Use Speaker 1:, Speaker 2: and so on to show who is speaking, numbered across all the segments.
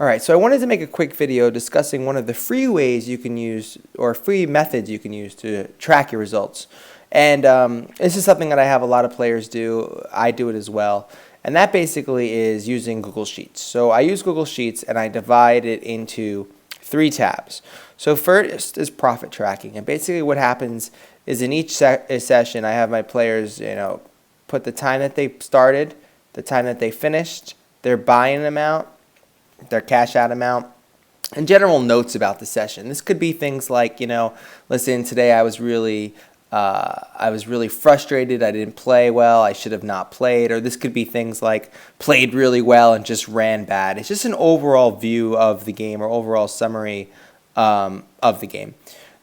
Speaker 1: Alright, so I wanted to make a quick video discussing one of the free ways you can use, or free methods you can use to track your results. And this is something that I have a lot of players do. I do it as well. And that basically is using Google Sheets. So I use Google Sheets and I divide it into 3 tabs. So first is profit tracking. And basically what happens is in each session I have my players, put the time that they started, the time that they finished, their buy-in amount, their cash out amount, and general notes about the session. This could be things like, listen, today I was really frustrated, I didn't play well, I should have not played. Or this could be things like played really well and just ran bad. It's just an overall view of the game or overall summary of the game.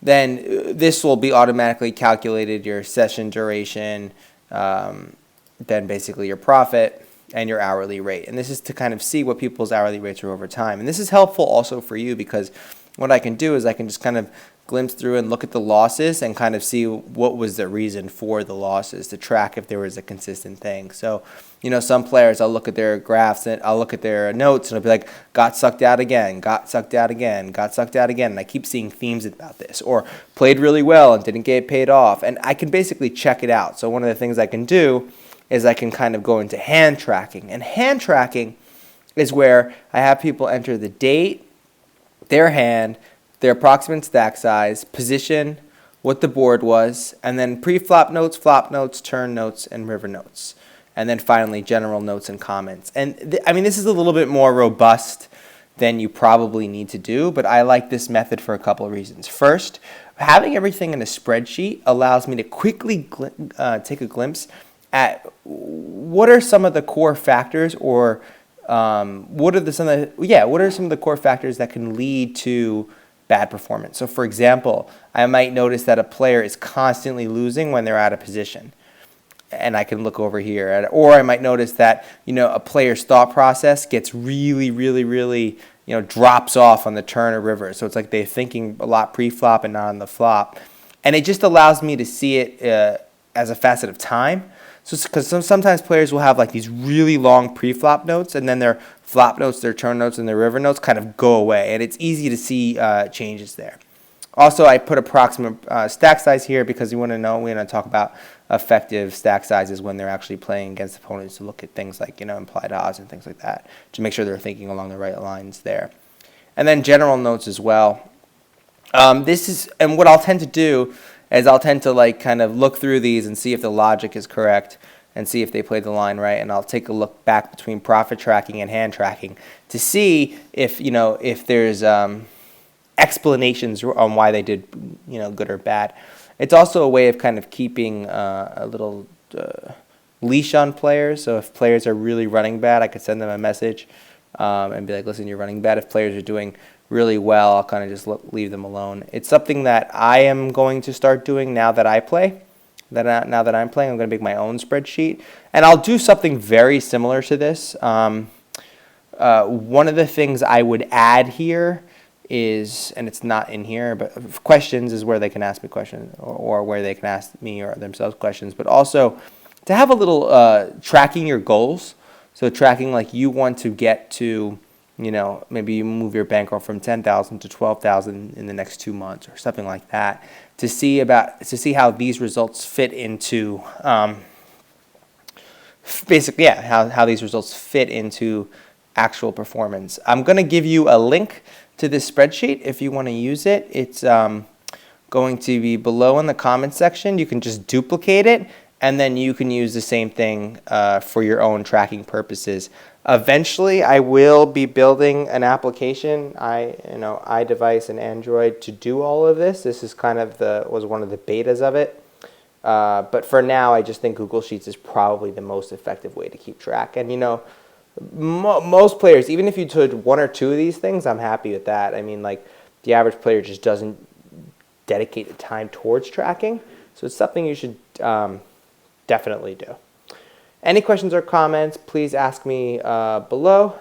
Speaker 1: Then this will be automatically calculated, your session duration, then basically your profit, and your hourly rate. And this is to kind of see what people's hourly rates are over time. And this is helpful also for you because what I can do is I can just kind of glimpse through and look at the losses and kind of see what was the reason for the losses to track if there was a consistent thing. So, some players, I'll look at their graphs and I'll look at their notes and I'll be like, got sucked out again, got sucked out again, got sucked out again. And I keep seeing themes about this. Or played really well and didn't get paid off. And I can basically check it out. So one of the things I can do is I can kind of go into hand tracking. And hand tracking is where I have people enter the date, their hand, their approximate stack size, position, what the board was, and then pre-flop notes, flop notes, turn notes, and river notes. And then finally, general notes and comments. And this is a little bit more robust than you probably need to do, but I like this method for a couple of reasons. First, having everything in a spreadsheet allows me to quickly take a glimpse at what are some of the core factors, or what are some of the core factors that can lead to bad performance. So for example, I might notice that a player is constantly losing when they're out of position, and I can look over here. Or I might notice that a player's thought process gets really drops off on the turn or river. So it's like they're thinking a lot pre-flop and not on the flop, and it just allows me to see it as a facet of time. So because sometimes players will have like these really long pre-flop notes, and then their flop notes, their turn notes, and their river notes kind of go away, and it's easy to see changes there. Also, I put approximate stack size here because we want to talk about effective stack sizes when they're actually playing against opponents, to look at things like implied odds and things like that to make sure they're thinking along the right lines there. And then general notes as well. And what I'll tend to do is I'll tend to kind of look through these and see if the logic is correct and see if they played the line right. And I'll take a look back between profit tracking and hand tracking to see if there's explanations on why they did good or bad. It's also a way of kind of keeping a little leash on players. So if players are really running bad, I could send them a message and be like, listen, you're running bad. If players are doing really well, I'll kind of just leave them alone. It's something that I am going to start doing now that I play. Now that I'm playing, I'm going to make my own spreadsheet, and I'll do something very similar to this. One of the things I would add here is, and it's not in here, but questions is where they can ask me questions, or where they can ask me or themselves questions, but also to have a little tracking your goals. So tracking like you want to get to, maybe you move your bankroll from 10,000 to 12,000 in the next 2 months or something like that, to see how these results fit into how these results fit into actual performance. I'm going to give you a link to this spreadsheet if you want to use it. It's going to be below in the comments section. You can just duplicate it, and then you can use the same thing for your own tracking purposes. Eventually, I will be building an application, iDevice and Android, to do all of this. This is was one of the betas of it. But for now, I just think Google Sheets is probably the most effective way to keep track. And most players, even if you did 1 or 2 of these things, I'm happy with that. The average player just doesn't dedicate the time towards tracking. So it's something you should definitely do. Any questions or comments, please ask me below.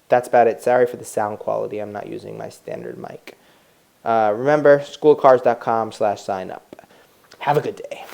Speaker 1: That's about it. Sorry for the sound quality. I'm not using my standard mic. Remember, schoolcars.com/sign up. Have a good day.